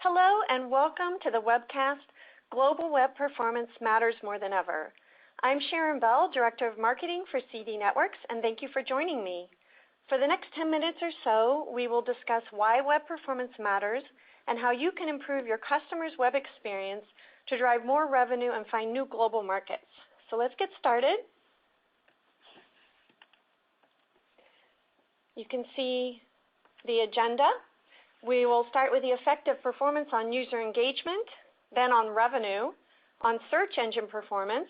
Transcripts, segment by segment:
Hello and welcome to the webcast, Global Web Performance Matters More Than Ever. I'm Sharon Bell, Director of Marketing for CD Networks, and thank you for joining me. For the next 10 minutes or so, we will discuss why web performance matters and how you can improve your customers' web experience to drive more revenue and find new global markets. So let's get started. You can see the agenda. We will start with the effect of performance on user engagement, then on revenue, on search engine performance,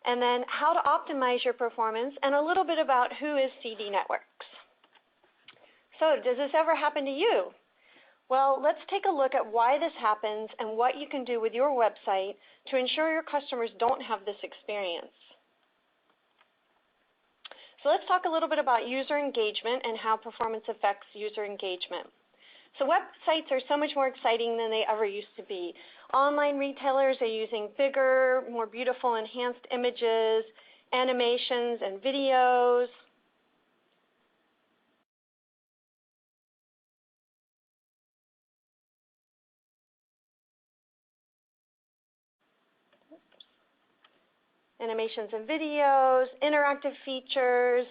and then how to optimize your performance, and a little bit about who is CD Networks. So does this ever happen to you? Well, let's take a look at why this happens and what you can do with your website to ensure your customers don't have this experience. So let's talk a little bit about user engagement and how performance affects user engagement. So websites are so much more exciting than they ever used to be. Online retailers are using bigger, more beautiful, enhanced images, animations, and videos. Animations and videos, interactive features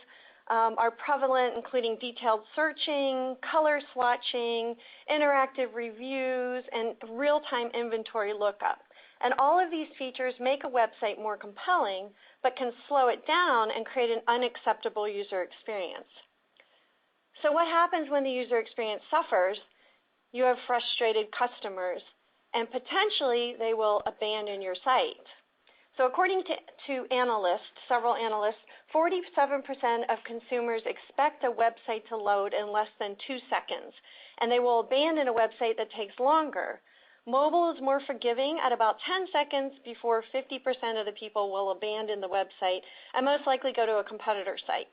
are prevalent, including detailed searching, color swatching, interactive reviews, and real-time inventory lookup. And all of these features make a website more compelling, but can slow it down and create an unacceptable user experience. So what happens when the user experience suffers? You have frustrated customers, and potentially they will abandon your site. So according to analysts, several analysts, 47% of consumers expect a website to load in less than 2 seconds, and they will abandon a website that takes longer. Mobile is more forgiving at about 10 seconds before 50% of the people will abandon the website and most likely go to a competitor site.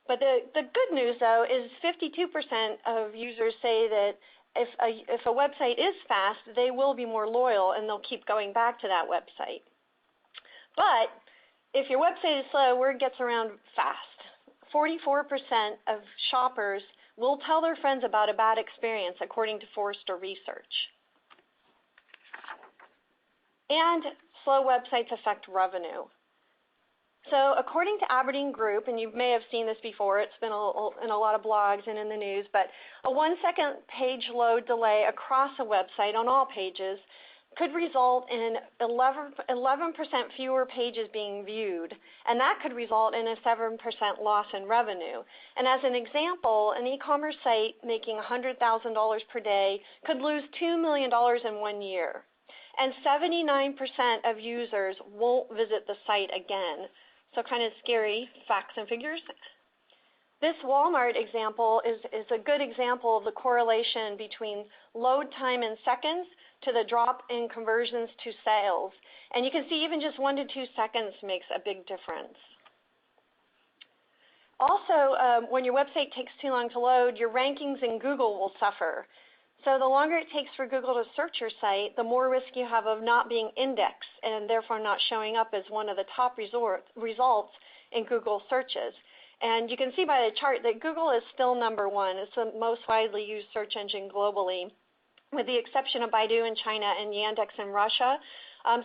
But the good news, though, is 52% of users say that if a website is fast, they will be more loyal and they'll keep going back to that website. But if your website is slow, word gets around fast. 44% of shoppers will tell their friends about a bad experience, according to Forrester research. And slow websites affect revenue. So according to Aberdeen Group, and you may have seen this before, it's been in a lot of blogs and in the news, but a 1-second page load delay across a website on all pages could result in 11% fewer pages being viewed, and that could result in a 7% loss in revenue. And as an example, an e-commerce site making $100,000 per day could lose $2 million in 1 year. And 79% of users won't visit the site again. So kind of scary facts and figures. This Walmart example is a good example of the correlation between load time in seconds to the drop in conversions to sales. And you can see even just 1 to 2 seconds makes a big difference. Also, when your website takes too long to load, your rankings in Google will suffer. So the longer it takes for Google to search your site, the more risk you have of not being indexed and therefore not showing up as one of the top results in Google searches. And you can see by the chart that Google is still number 1. It's the most widely used search engine globally, with the exception of Baidu in China and Yandex in Russia.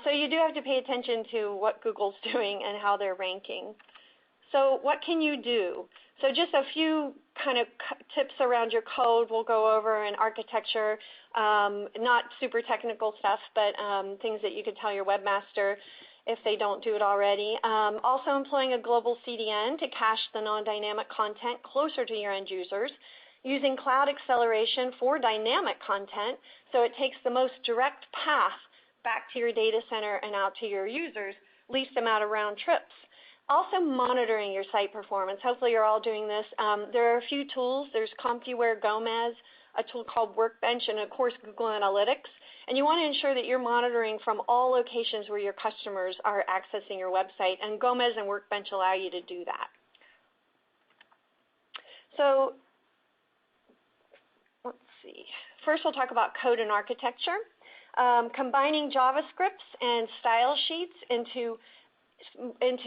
So you do have to pay attention to what Google's doing and how they're ranking. So what can you do? So just a few kind of tips around your code we'll go over in architecture, not super technical stuff, but things that you could tell your webmaster if they don't do it already. Also employing a global CDN to cache the non-dynamic content closer to your end users. Using cloud acceleration for dynamic content, so it takes the most direct path back to your data center and out to your users, least amount of round trips. Also monitoring your site performance. Hopefully you're all doing this. There are a few tools. There's CompuWare Gomez, a tool called Workbench, and of course Google Analytics. And you want to ensure that you're monitoring from all locations where your customers are accessing your website, and Gomez and Workbench allow you to do that. So let's see. First we'll talk about code and architecture. Combining JavaScripts and style sheets into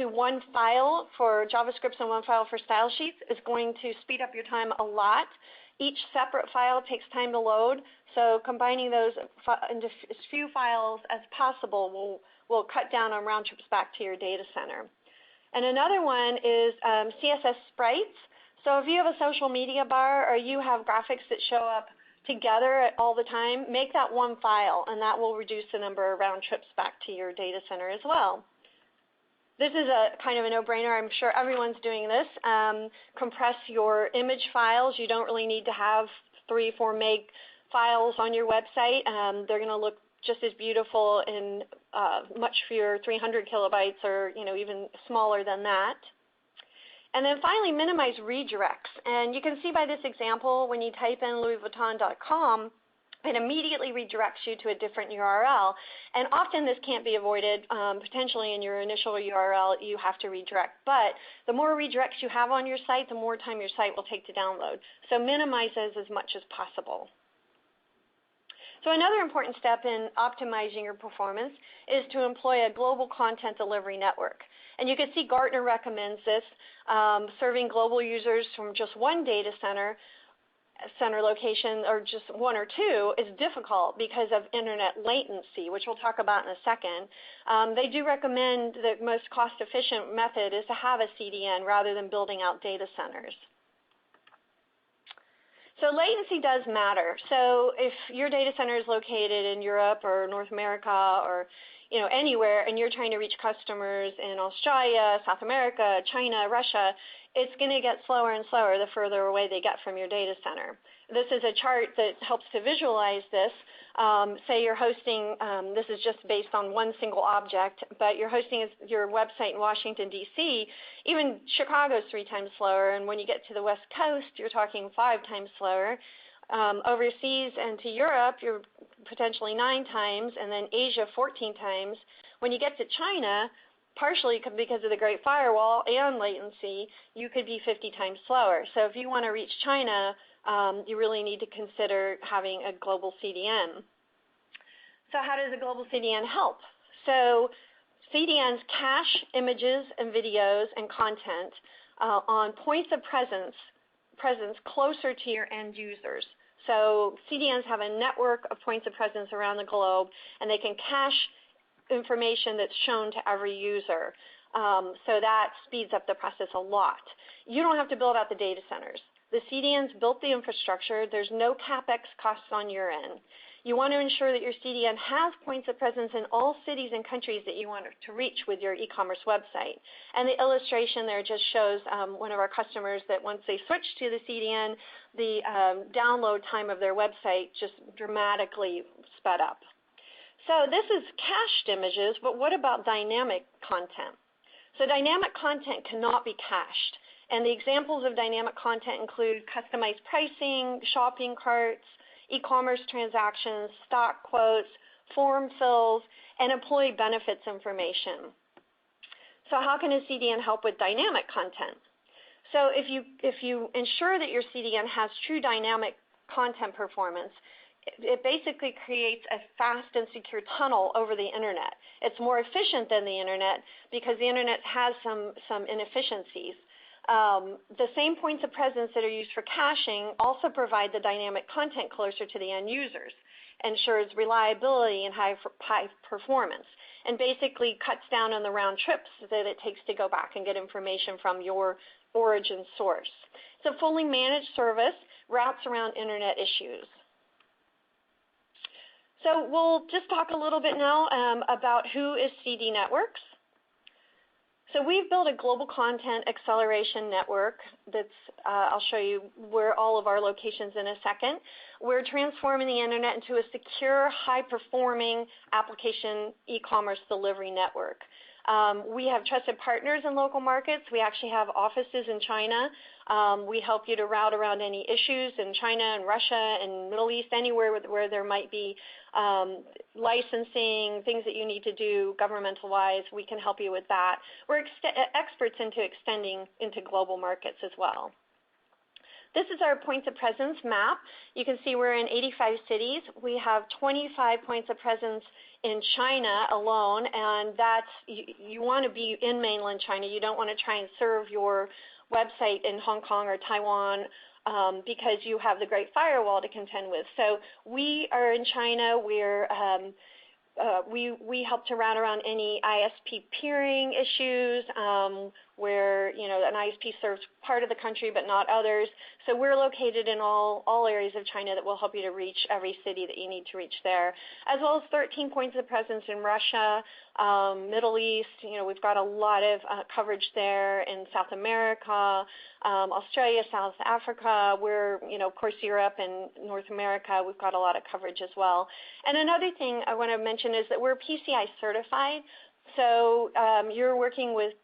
one file for JavaScripts and one file for style sheets is going to speed up your time a lot. Each separate file takes time to load, so combining those into as few files as possible will cut down on round trips back to your data center. And another one is CSS sprites. So if you have a social media bar or you have graphics that show up together all the time, make that one file, and that will reduce the number of round trips back to your data center as well. This is a kind of a no-brainer. I'm sure everyone's doing this. Compress your image files. You don't really need to have 3-4 meg files on your website. They're going to look just as beautiful in much fewer 300 kilobytes or even smaller than that. And then finally, minimize redirects. And you can see by this example, when you type in louisvuitton.com, it immediately redirects you to a different URL. And often this can't be avoided. Potentially in your initial URL, you have to redirect. But the more redirects you have on your site, the more time your site will take to download. So minimize those as much as possible. So another important step in optimizing your performance is to employ a global content delivery network. And you can see Gartner recommends this. Serving global users from just one data center location or just one or two is difficult because of internet latency, which we'll talk about in a second. They do recommend the most cost-efficient method is to have a CDN rather than building out data centers. So latency does matter. So if your data center is located in Europe or North America or anywhere, and you're trying to reach customers in Australia, South America, China, Russia, it's going to get slower and slower the further away they get from your data center. This is a chart that helps to visualize this. Say you're hosting, this is just based on one single object, but you're hosting your website in Washington, D.C. Even Chicago is 3 times slower, and when you get to the West Coast, you're talking 5 times slower. Overseas and to Europe, you're potentially 9 times, and then Asia 14 times. When you get to China, partially because of the Great Firewall and latency, you could be 50 times slower. So if you want to reach China, you really need to consider having a global CDN. So how does a global CDN help? So CDNs cache images and videos and content on points of presence closer to your end users. So CDNs have a network of points of presence around the globe, and they can cache information that's shown to every user. So that speeds up the process a lot. You don't have to build out the data centers. The CDNs built the infrastructure. There's no CapEx costs on your end. You want to ensure that your CDN has points of presence in all cities and countries that you want to reach with your e-commerce website. And the illustration there just shows one of our customers that once they switch to the CDN, the download time of their website just dramatically sped up. So this is cached images, but what about dynamic content? So dynamic content cannot be cached. And the examples of dynamic content include customized pricing, shopping carts, e-commerce transactions, stock quotes, form fills, and employee benefits information. So how can a CDN help with dynamic content? So if you ensure that your CDN has true dynamic content performance, it basically creates a fast and secure tunnel over the internet. It's more efficient than the internet because the internet has some inefficiencies. The same points of presence that are used for caching also provide the dynamic content closer to the end users, ensures reliability and high performance, and basically cuts down on the round trips that it takes to go back and get information from your origin source. It's a fully managed service, routes around internet issues. So we'll just talk a little bit now about who is CD Networks. So we've built a global content acceleration network that's, I'll show you where all of our locations in a second. We're transforming the internet into a secure, high-performing application e-commerce delivery network. We have trusted partners in local markets. We actually have offices in China. We help you to route around any issues in China and Russia and Middle East, anywhere where there might be licensing, things that you need to do governmental-wise. We can help you with that. We're experts into extending into global markets as well. This is our points of presence map. You can see we're in 85 cities. We have 25 points of presence in China alone, and that's, you want to be in mainland China. You don't want to try and serve your website in Hong Kong or Taiwan because you have the Great Firewall to contend with. So we are in China. We help to route around any ISP peering issues where an ISP serves part of the country but not others. So we're located in all areas of China that will help you to reach every city that you need to reach there, as well as 13 points of presence in Russia, Middle East. We've got a lot of coverage there in South America, Australia, South Africa. We're, of course, Europe and North America. We've got a lot of coverage as well. And another thing I want to mention is that we're PCI certified. So you're working with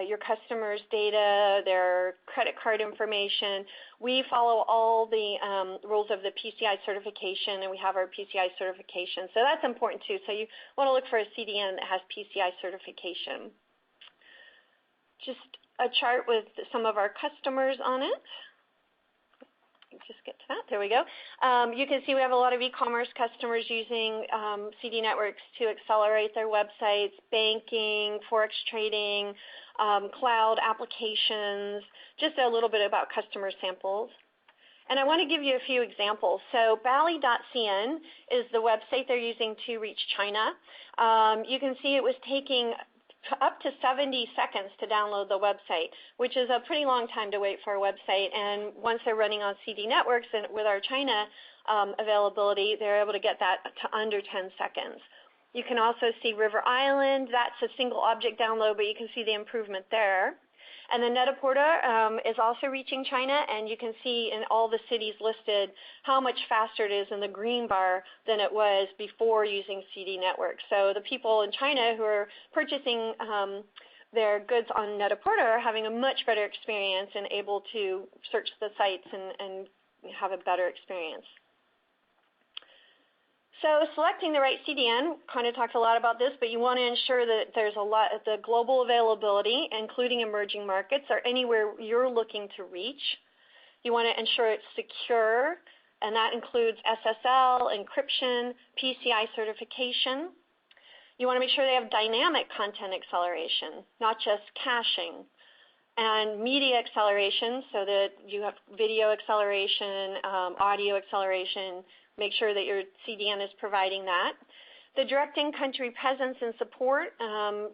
your customers' data, their credit card information. We follow all the rules of the PCI certification, and we have our PCI certification. So that's important too. So you want to look for a CDN that has PCI certification. Just a chart with some of our customers on it. Just get to that. There we go. You can see we have a lot of e-commerce customers using CD networks to accelerate their websites, banking, forex trading, cloud applications, just a little bit about customer samples. And I want to give you a few examples. So Bally.cn is the website they're using to reach China. You can see it was taking up to 70 seconds to download the website, which is a pretty long time to wait for a website. And once they're running on CD networks and with our China availability, they're able to get that to under 10 seconds. You can also see River Island. That's a single object download, but you can see the improvement there. And then Net-a-Porter is also reaching China, and you can see in all the cities listed how much faster it is in the green bar than it was before using CD networks. So the people in China who are purchasing their goods on Net-a-Porter are having a much better experience and able to search the sites and have a better experience. So selecting the right CDN, kind of talked a lot about this, but you want to ensure that there's the global availability, including emerging markets, or anywhere you're looking to reach. You want to ensure it's secure, and that includes SSL, encryption, PCI certification. You want to make sure they have dynamic content acceleration, not just caching, and media acceleration so that you have video acceleration, audio acceleration. Make sure that your CDN is providing that. The direct in-country presence and support,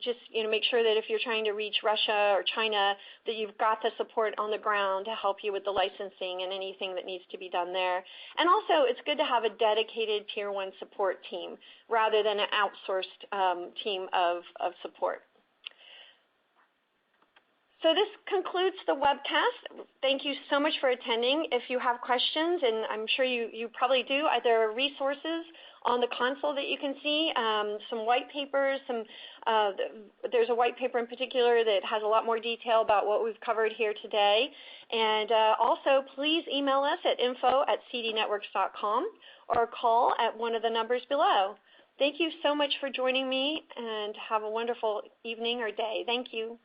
just make sure that if you're trying to reach Russia or China, that you've got the support on the ground to help you with the licensing and anything that needs to be done there. And also, it's good to have a dedicated Tier 1 support team rather than an outsourced team of support. So this concludes the webcast. Thank you so much for attending. If you have questions, and I'm sure you probably do, there are resources on the console that you can see, some white papers. There's a white paper in particular that has a lot more detail about what we've covered here today. And also, please email us at info@cdnetworks.com or call at one of the numbers below. Thank you so much for joining me, and have a wonderful evening or day. Thank you.